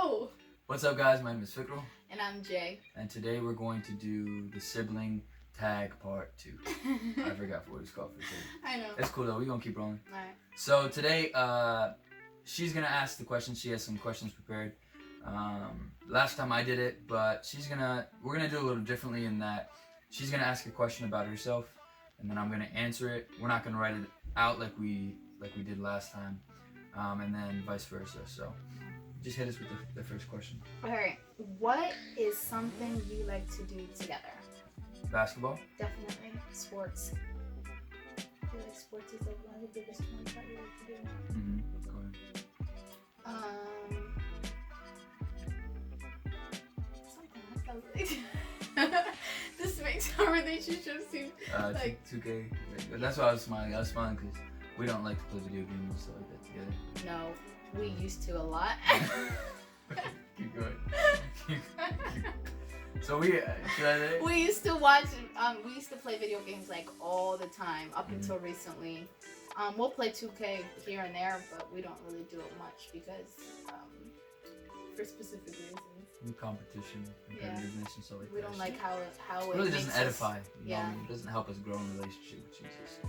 go! What's up, guys? My name is Fikral. And I'm Jay. And today we're going to do the Sibling Tag Part 2. I forgot what it's called for today. I know. It's cool though. We're going to keep rolling. Alright. So today, she's going to ask the questions. She has some questions prepared. Last time I did it, but we're going to do a little differently in that she's going to ask a question about herself, and then I'm going to answer it. We're not going to write it out like we did last time, and then vice versa. So just hit us with the first question. Alright. What is something you like to do together? Basketball? Definitely. Sports. I feel like sports is like one of the biggest ones that we like to do. Mm-hmm. Go ahead. Something else. This makes our relationship seem like 2K. That's why I was smiling. I was smiling because we don't like to play video games and stuff like that together. No, we used to a lot. Keep going. So we used to watch. We used to play video games like all the time up until recently. We'll play 2K here and there, but we don't really do it much because for specific reasons. Competition, competitiveness, and stuff like that. We don't like how it really doesn't edify. Yeah. It doesn't help us grow in a relationship with Jesus.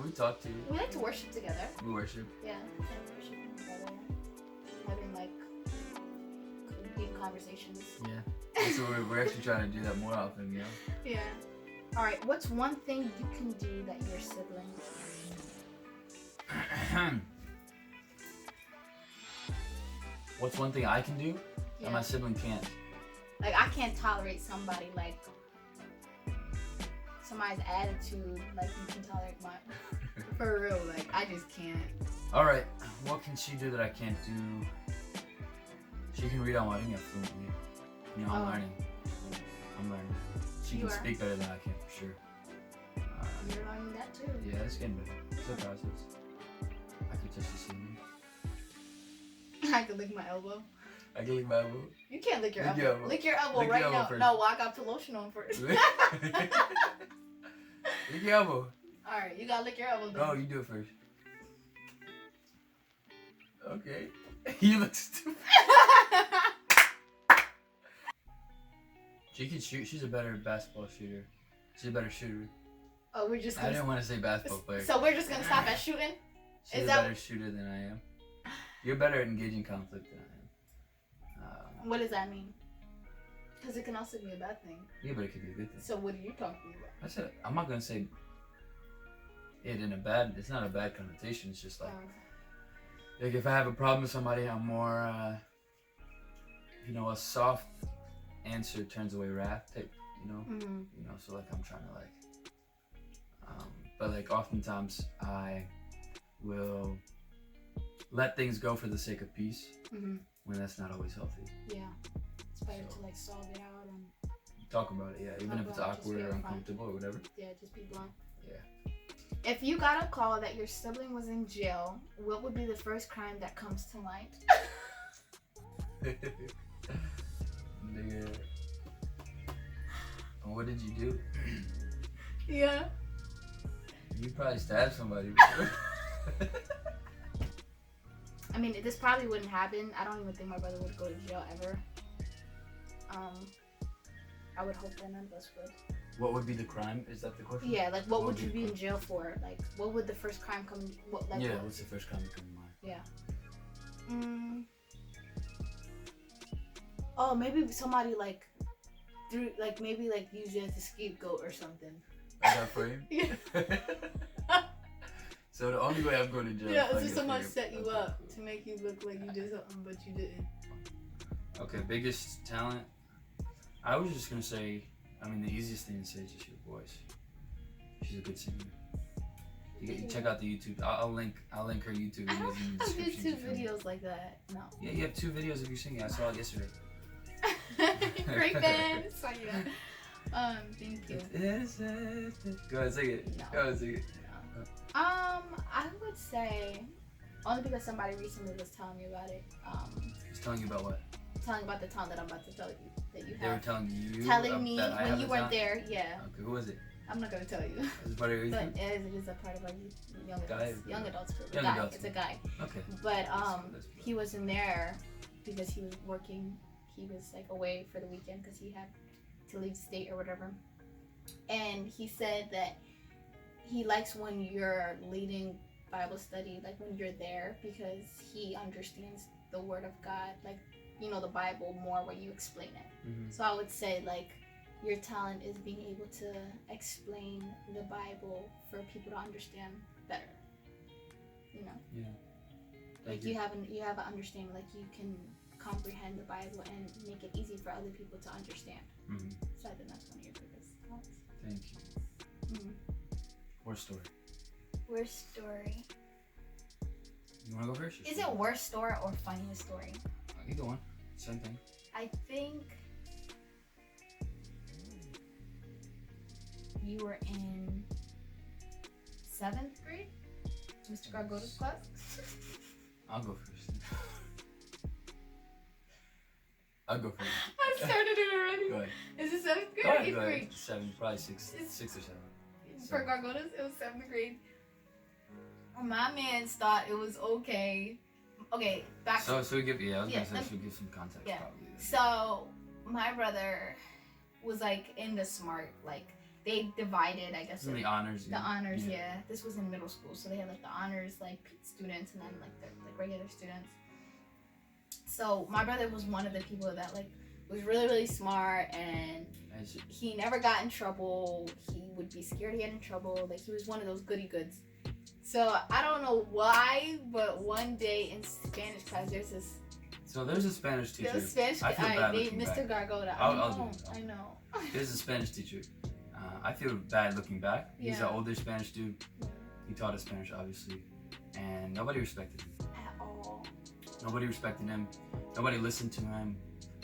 We talk to you. We like to worship together. We worship. Yeah, we like worshiping together, having like deep conversations. Yeah. So we're actually trying to do that more often, you know? Yeah. All right. What's one thing you can do that your siblings? What's one thing I can do that my sibling can't? Like I can't tolerate somebody like somebody's attitude like you can tolerate mine. For real, like I just can't. All right. What can she do that I can't do? She can read Almaringa fluently. You know, I'm learning. She can speak better than I can for sure. You're learning that too. Yeah, it's getting better. It's a process. I can touch the ceiling. I can lick my elbow. I can lick my elbow. You can't lick your Lick elbow. Lick your elbow Lick right your elbow now. first. No, I got to lotion on first. Lick your elbow. Alright, you gotta lick your elbow. No, you do it first. Okay. You look stupid. She can shoot. She's a better basketball shooter. She's a better shooter. Oh, we're just. I didn't want to say basketball player. So we're just gonna stop at shooting. She's a better shooter than I am. You're better at engaging conflict than I am. What does that mean? Because it can also be a bad thing. Yeah, but it could be a good thing. So what are you talking about? I said I'm not gonna say it in a bad. It's not a bad connotation. It's just like if I have a problem with somebody, I'm more a soft answer turns away wrath type. You know, so like I'm trying to but like oftentimes I will let things go for the sake of peace when that's not always healthy. Yeah, it's better to like solve it out and talk about it. Yeah, even if it's awkward or uncomfortable or whatever. Yeah, just be blunt. Yeah. If you got a call that your sibling was in jail, what would be the first crime that comes to mind? Nigga. What did you do? Yeah. You probably stabbed somebody. I mean, this probably wouldn't happen. I don't even think my brother would go to jail ever. I would hope that none of us would. What would be the crime? Is that the question? Yeah, like what would you be in jail for? Like, what would the first crime come? What's the first crime that come to mind? Yeah. Oh, maybe somebody like maybe use you as a scapegoat or something. I got framed? Yeah. So the only way I'm going to jail is yeah, so someone set you up to make you look like you did something, but you didn't. Okay, biggest talent? I was just going to say, the easiest thing to say is just your voice. She's a good singer. You check out the YouTube. I'll link her YouTube videos in the description. I have YouTube videos like that. No. Yeah, you have 2 videos of you singing. I saw it yesterday. Great fan. So yeah. Thank you. Go ahead, sing it. No. Go ahead, sing it. No. I would say only because somebody recently was telling me about it. Who's telling you about what? Telling about the talent that I'm about to tell you that you have. They were telling you. Telling me when you weren't there. Yeah. Okay, who was it? I'm not gonna tell you. Is it part of your But it is a part of our young adults group. Young adults It's a guy. Okay. But he wasn't there because he was working. He was like away for the weekend because he had to leave state or whatever. And he said that he likes when you're leading Bible study, like when you're there, because he understands the Word of God, like, you know, the Bible more when you explain it. Mm-hmm. So I would say, like, your talent is being able to explain the Bible for people to understand better. You know? Yeah. Like you have an understanding, like you can comprehend the Bible and make it easy for other people to understand. Mm-hmm. So I think that's one of your biggest talents. Thank you. Mm-hmm. Worst story. Worst story. You want to go first? Is it worst story or funniest story? Either one. Same thing. I think you were in 7th grade, Mr. Gargota's class. I'll go first. I'll go first. I started it already. Go ahead. Is it 7th grade Go or ahead. 8th Go grade? ahead. 7, probably 6 or 7. For Gargotas, it was 7th grade. My mans thought it was okay. Okay, back So we give I was yeah, gonna say should give some context yeah. probably. So my brother was like in the smart, like they divided, I guess. In the honors. The honors, yeah. This was in middle school, so they had like the honors, like students, and then like the regular students. So my brother was one of the people that like was really, really smart, and he never got in trouble. He would be scared to get in trouble. Like he was one of those goody goods. So I don't know why, but one day in Spanish class, there's a Spanish teacher. There's a Spanish guy named Mr. Gargota. I know. There's a Spanish teacher. I feel bad looking back. He's an older Spanish dude. He taught us Spanish, obviously, and nobody respected him at all. Nobody respected him. Nobody listened to him.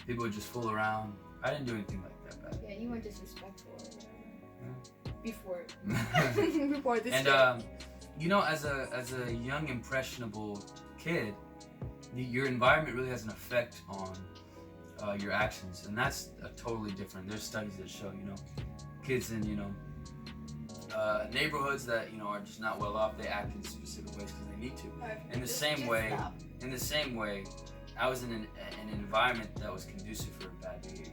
People would just fool around. I didn't do anything like that back. Yeah, you weren't disrespectful. Yeah. Before this. And you know, as a young impressionable kid, your environment really has an effect on your actions, and that's totally different. There's studies that show, you know, kids in, you know, neighborhoods that, you know, are just not well off, they act in specific ways because they need to. In the same way, I was in an environment that was conducive for bad behavior.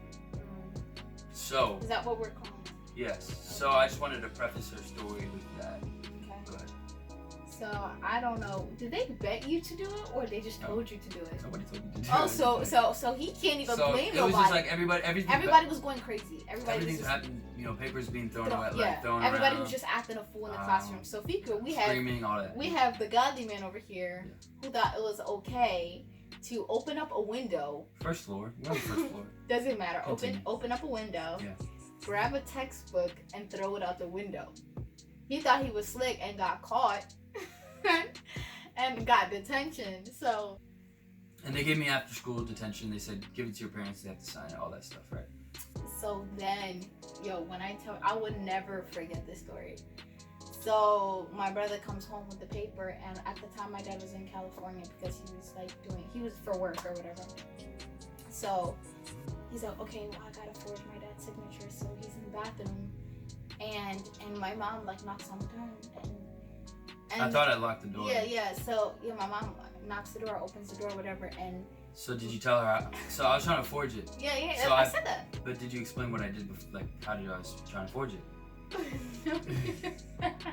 So is that what we're calling it? Yes. So I just wanted to preface her story with that. Okay. Go ahead. So I don't know. Did they bet you to do it, or they just told you to do it? Nobody told me to do it. Oh, so he can't even blame nobody. It was just like everybody was going crazy. Everything's happening. You know, papers being thrown away, thrown everybody around. was just acting a fool in the classroom. So Fika, screaming, all that. We have the godly man over here who thought it was okay to open up a window. First floor. We're on the first floor. Doesn't matter. Continue. Open up a window. Yeah. Grab a textbook and throw it out the window. He thought he was slick and got caught and got detention. So. And they gave me after school detention. They said, give it to your parents. They have to sign it. All that stuff, right? So then, when I would never forget this story. So my brother comes home with the paper, and at the time my dad was in California because he was for work or whatever. So he's like, okay, well, I gotta forge my dad's signature. So he's in the bathroom, and my mom like knocks on the door, and I thought I locked the door. Yeah. So my mom knocks the door, opens the door, whatever, and. So did you tell her? So I was trying to forge it. Yeah. So I said that. But did you explain what I did before? Like, how did I was trying to forge it?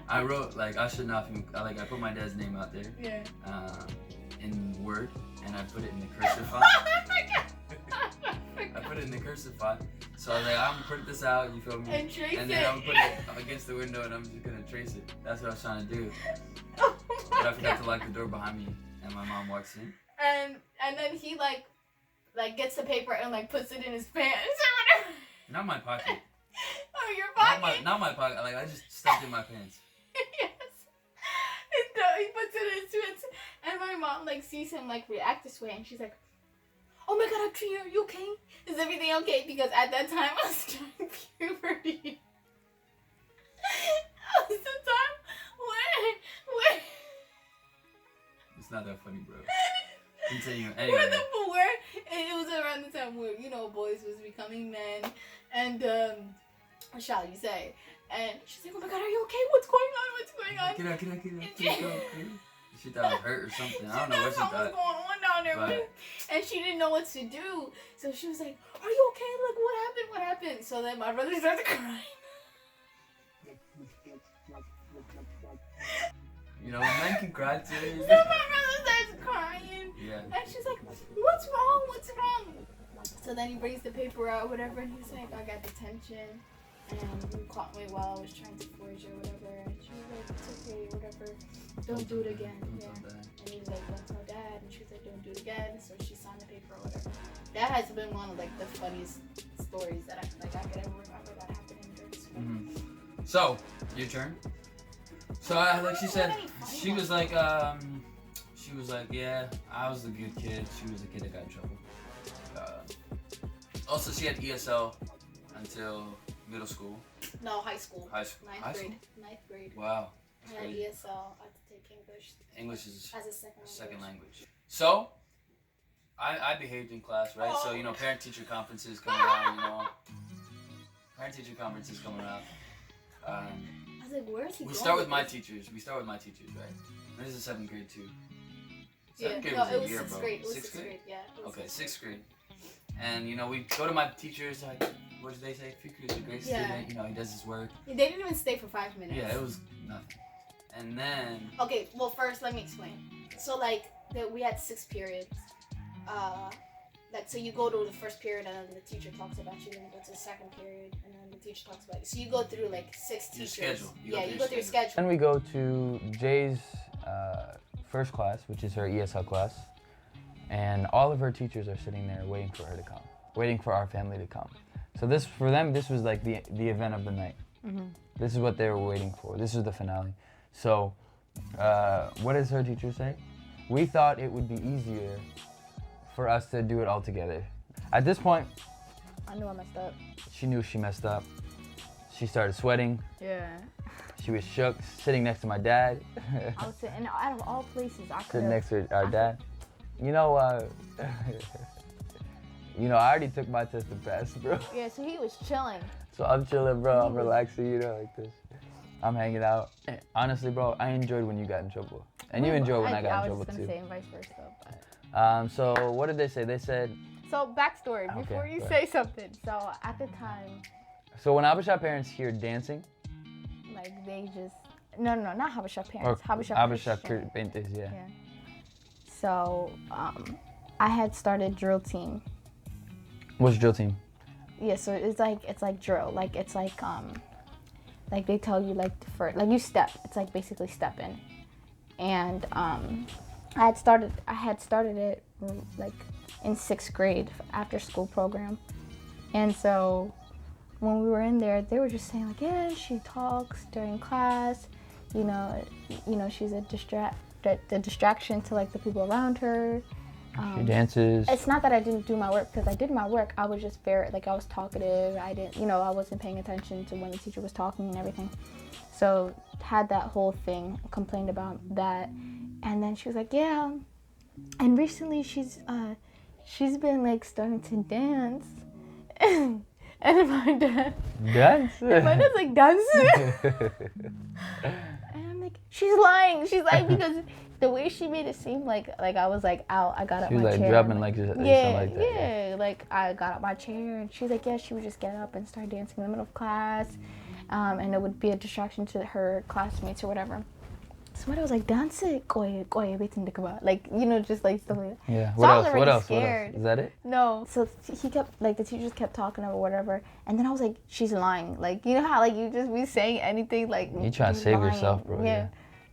I wrote I should not. I put my dad's name out there. Yeah. In Word, and I put it in the cursive font. I put it in the cursive font. So I was like, I'm gonna print this out. You feel me? And trace and then I'm gonna put it against the window, and I'm just gonna trace it. That's what I was trying to do. But I forgot to lock the door behind me, and my mom walks in. And then he gets the paper and puts it in his pants or whatever. Not my pocket. Oh, your pocket? Not my pocket. I just stuffed it in my pants. Yes. He puts it in his pants, and my mom sees him react this way, and she's like, "Oh my God, Audrey, are you okay? Is everything okay?" Because at that time I was starting puberty. That was the time where it's not that funny, bro. Continue. Anyway. It was around the time where boys was becoming men, and shall you say? And she's like, "Oh my God, are you okay? What's going on? Get out. She thought I was hurt or something. I don't know what she Something was thought. going on down there, But- and she didn't know what to do. So she was like, "Are you okay? Like, what happened? What happened?" So then my brother started crying. You know, men can cry too. So my brother starts crying. Yeah. And she's like, "What's wrong? What's wrong?" So then he brings the paper out, whatever, and he's like, "I got detention, and you caught me while I was trying to forge or whatever." And she was like, "It's okay, whatever. Don't do it again." Yeah. And he was like, "Don't tell Dad." And she was like, "Don't do it again." So she signed the paper or whatever. That has been one of like the funniest stories that I could ever remember that happened in grade school. Mm-hmm. So, your turn. So, like she said, she was like, yeah, I was the good kid. She was the kid that got in trouble. Also, she had ESL until middle school. No, high school. Ninth grade. School? Ninth grade. Wow. I had ESL. I had to take English. English is as a second language. So, I behaved in class, right? So, you know, parent-teacher conferences come around, you know. Parent-teacher conferences come around. I was like, where is he We going? start with my teachers, right? This is 7th grade too. Seventh grade no, was it a was year, 6th bro. grade. It was 6th 6th grade, yeah. It was Okay, 6th grade. And, you know, we go to my teachers, like, what did they say? Fikru's a great student, you know, he does his work. They didn't even stay for 5 minutes. Yeah, it was nothing. And then... Okay, well, first, let me explain. So, like, we had 6 periods. Like, so you go to the first period, and then the teacher talks about you, then you go to the second period, and then the teacher talks about you. So you go through, like, 6 teachers. Your schedule. You go through your schedule. Then we go to Jayy's first class, which is her ESL class. And all of her teachers are sitting there waiting for her to come, waiting for our family to come. So this, for them, this was like the event of the night. Mm-hmm. This is what they were waiting for. This is the finale. So what does her teacher say? We thought it would be easier for us to do it all together. At this point, I knew I messed up. she knew she messed up. She started sweating. Yeah. She was shook, sitting next to my dad. I was sitting, out of all places, I could Sitting next to our dad. You know, you know, I already took my test to pass, bro. Yeah, so he was chilling. So I'm chilling, bro. I'm relaxing, you know, like this. I'm hanging out. Honestly, bro, I enjoyed when you got in trouble. And you enjoyed when I got in trouble, too. I was gonna say vice versa, but... So what did they say? They said... So, backstory, before you say something. So, at the time... So when Habesha parents hear dancing... Like, they just... No, not Habesha parents. Habesha Christians, yeah. So, I had started drill team. What's drill team? Yeah, so it's like drill. Like, it's like they tell you, like, you step. It's like basically stepping. And, I had started it, like, in 6th grade after school program. And so when we were in there, they were just saying like, yeah, she talks during class, you know, she's a distraction to like the people around her. She dances. It's not that I didn't do my work, because I did my work. I was just very, like, I was talkative. I didn't, I wasn't paying attention to when the teacher was talking and everything. So had that whole thing, complained about that. And then she was like, yeah, and recently she's been like starting to dance. And my dad. Dance? And my dad's like, dancing? And I'm like, she's lying. She's lying because the way she made it seem like I was like out. I got up my chair. She was like dropping like something like that. Yeah. Like I got up my chair and she's like, yeah, she would just get up and start dancing in the middle of class. And it would be a distraction to her classmates or whatever. Somebody was like, dance it, everything to come out. Like, just like stuff like that. Yeah. So What I was else? already What else? scared. Is that it? No. So he kept, like, the teachers kept talking or whatever. And then I was like, she's lying. Like, you know how, like, you just be saying anything, like, You trying to save yourself, bro. Yeah.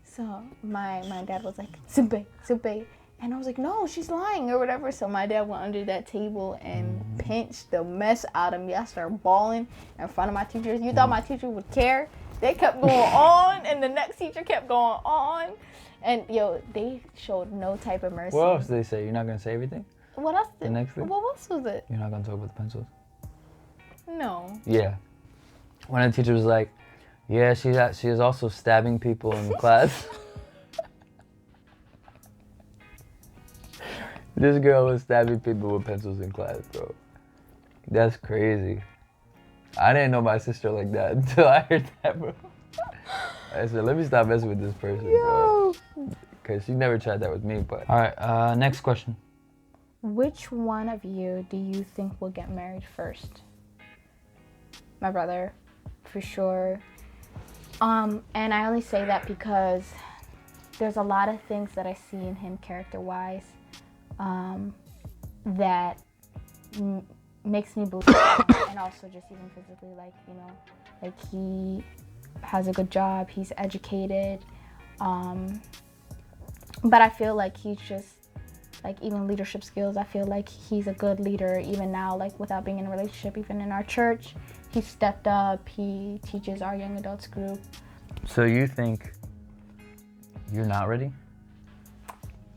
So my dad was like, Simpe. And I was like, no, she's lying or whatever. So my dad went under that table and pinched the mess out of me. I started bawling in front of my teachers. You thought my teacher would care? They kept going on, and the next teacher kept going on. And, they showed no type of mercy. What else did they say? You're not going to say everything? What else? The next thing? What else was it? You're not going to talk about the pencils? No. Yeah. One of the teachers was like, yeah, she is also stabbing people in class. This girl was stabbing people with pencils in class, bro. That's crazy. I didn't know my sister like that until I heard that, bro. I said, let me stop messing with this person, bro. because she never tried that with me. But all right, next question. Which one of you do you think will get married first? My brother, for sure. And I only say that because there's a lot of things that I see in him character-wise that makes me believe and also just even physically, like, you know, like he has a good job, he's educated, but I feel like he's just, like, even leadership skills, I feel like he's a good leader even now, like without being in a relationship. Even in our church, he stepped up, he teaches our young adults group. So you think you're not ready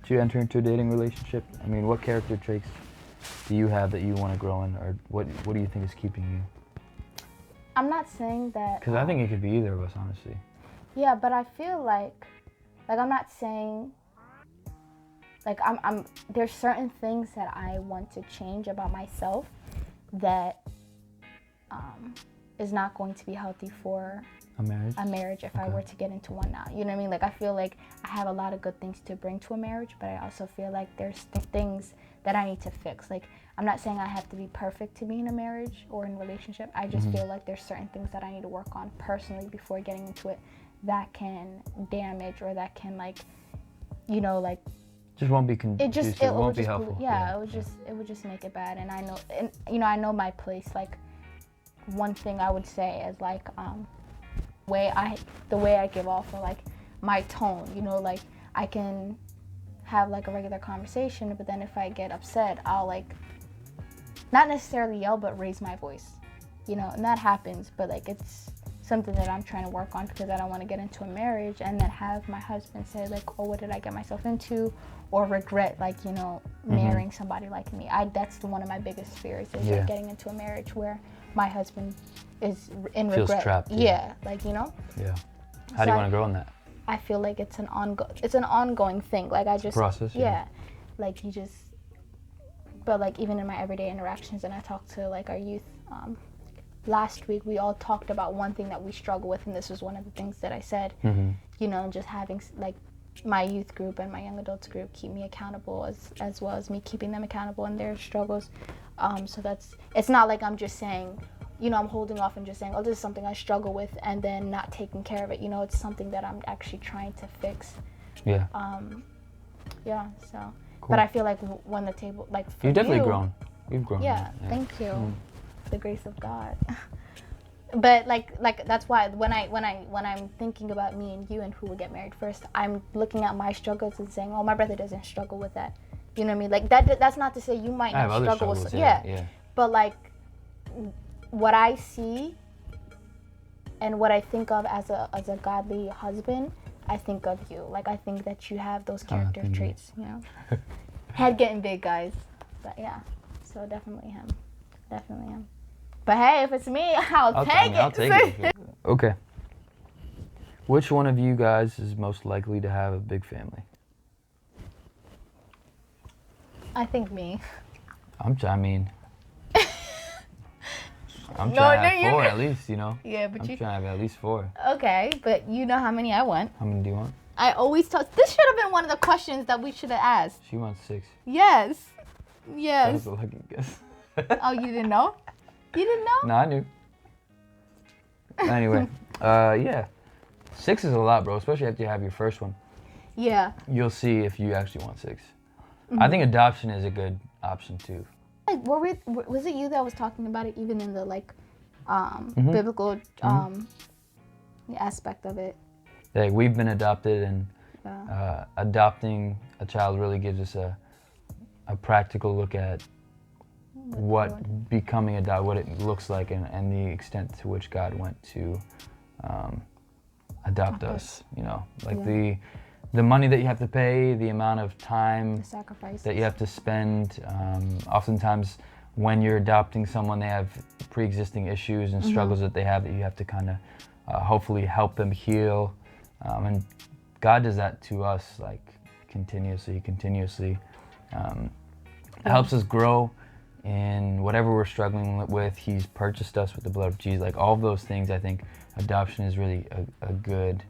to enter into a dating relationship? I mean, what character traits do you have that you want to grow in, or what do you think is keeping you? I'm not saying that... Because I think it could be either of us, honestly. Yeah, but I feel like I'm not saying... Like, there's certain things that I want to change about myself that is not going to be healthy for a marriage if I were to get into one now. You know what I mean? Like, I feel like I have a lot of good things to bring to a marriage, but I also feel like there's things that I need to fix. Like, I'm not saying I have to be perfect to be in a marriage or in a relationship. I just feel like there's certain things that I need to work on personally before getting into it that can damage or that can, like, you know, like, just won't be conducive. It won't be helpful. Yeah, it would just make it bad. And I know, and you know, I know my place. Like, one thing I would say is like the way I give off, or like my tone. You know, like I can have like a regular conversation, but then if I get upset, I'll like not necessarily yell, but raise my voice. You know, and that happens. But like it's something that I'm trying to work on because I don't want to get into a marriage and then have my husband say like, oh, what did I get myself into? Or regret, like, you know, marrying somebody like me. That's one of my biggest fears is like getting into a marriage where my husband is in regret. Feels trapped. Yeah, like, you know? Yeah. How do you want to grow in that? I feel like it's an ongoing thing. Like, I just... process, yeah. Like, you just... But, like, even in my everyday interactions, and I talk to, like, our youth... last week, we all talked about one thing that we struggle with, and this was one of the things that I said. You know, just having, like, my youth group and my young adults group keep me accountable as well as me keeping them accountable in their struggles. So it's not like I'm just saying, you know, I'm holding off and just saying, oh, this is something I struggle with, and then not taking care of it. You know, it's something that I'm actually trying to fix. Yeah. Yeah, so. Cool. But I feel like when the table, like, for You've definitely grown. You've grown. Yeah, thank you. The grace of God. But like that's why when I'm thinking about me and you and who will get married first, I'm looking at my struggles and saying, oh, my brother doesn't struggle with that. You know what I mean? Like that's not to say you might not struggle with yeah. But like what I see and what I think of as a godly husband, I think of you. Like, I think that you have those character traits, you know. Head getting big, guys. But yeah, so definitely him. Definitely him. But hey, if it's me, I'll take it. I'll take it. Okay. Which one of you guys is most likely to have a big family? I think me. I'm trying to have 4 at least, you know? Yeah, but I'm trying to have at least 4. Okay, but you know how many I want. How many do you want? I always talk. This should have been one of the questions that we should have asked. She wants 6. Yes. That Yes. was a lucky guess. Oh, you didn't know? You didn't know? No, I knew. Anyway, yeah. 6 is a lot, bro, especially after you have your first one. Yeah. You'll see if you actually want 6. I think adoption is a good option, too. Like, was it you that was talking about it even in the, like, biblical aspect of it? Like, we've been adopted, and adopting a child really gives us a practical look at what becoming a dog, what it looks like, and the extent to which God went to adopt us. You know, like the money that you have to pay, the amount of time, the sacrifice that you have to spend. Oftentimes, when you're adopting someone, they have pre-existing issues and struggles that they have that you have to kind of hopefully help them heal. And God does that to us, like continuously. Helps us grow in whatever we're struggling with. He's purchased us with the blood of Jesus. Like all of those things, I think adoption is really a good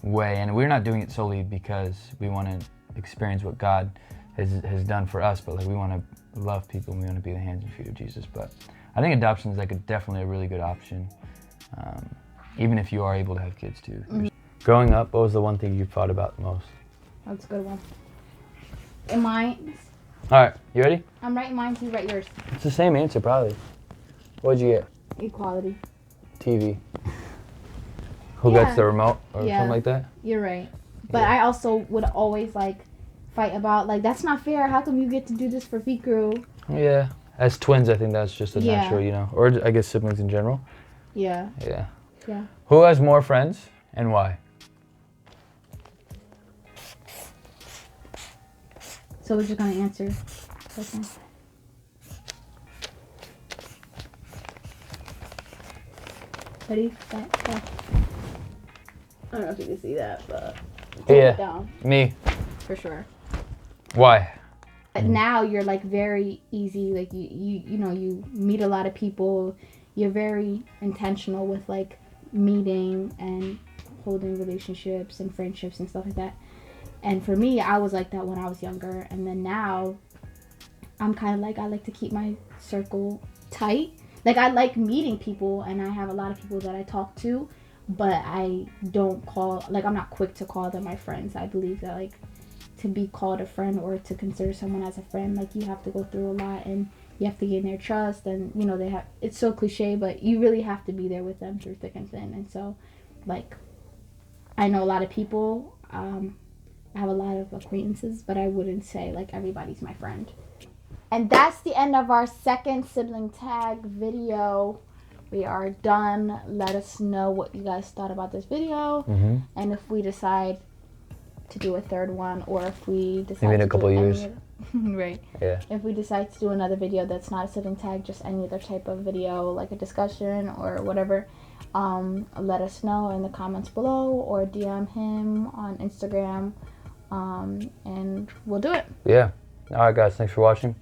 way, and we're not doing it solely because we want to experience what God has done for us, but like we want to love people and we want to be the hands and feet of Jesus. But I think adoption is like definitely a really good option, even if you are able to have kids too. Mm-hmm. Growing up, what was the one thing you thought about the most? That's a good one. And mine. All right, you ready? I'm writing mine, you write yours. It's the same answer probably. What'd you get? Equality. TV. Who Yeah. gets the remote or Yeah. something like that? You're right. But Yeah. I also would always like fight about like that's not fair. How come you get to do this for Fikru? Yeah. As twins, I think that's just a Yeah. natural, you know, or I guess siblings in general. Yeah. Yeah. Yeah. Who has more friends and why? So we're just gonna answer. Okay. Ready? Set, go. I don't know if you can see that, but hold Yeah. it down Me. for sure. Why? But now you're like very easy. Like you know you meet a lot of people. You're very intentional with like meeting and holding relationships and friendships and stuff like that. And for me, I was like that when I was younger, and then now I'm kind of like I like to keep my circle tight. Like I like meeting people, and I have a lot of people that I talk to, but I don't call like I'm not quick to call them my friends. I believe that like to be called a friend or to consider someone as a friend, like you have to go through a lot and you have to gain their trust, and you know they have. It's so cliche, but you really have to be there with them through thick and thin. And so, like, I know a lot of people. I have a lot of acquaintances, but I wouldn't say like everybody's my friend. And that's the end of our second sibling tag video. We are done. Let us know what you guys thought about this video, Mm-hmm. and if we decide to do a third one, or if we decide Maybe in to a couple do years. right. Yeah. If we decide to do another video that's not a sibling tag, just any other type of video, like a discussion or whatever, let us know in the comments below or DM him on Instagram, and we'll do it. Yeah. All right, guys. Thanks for watching.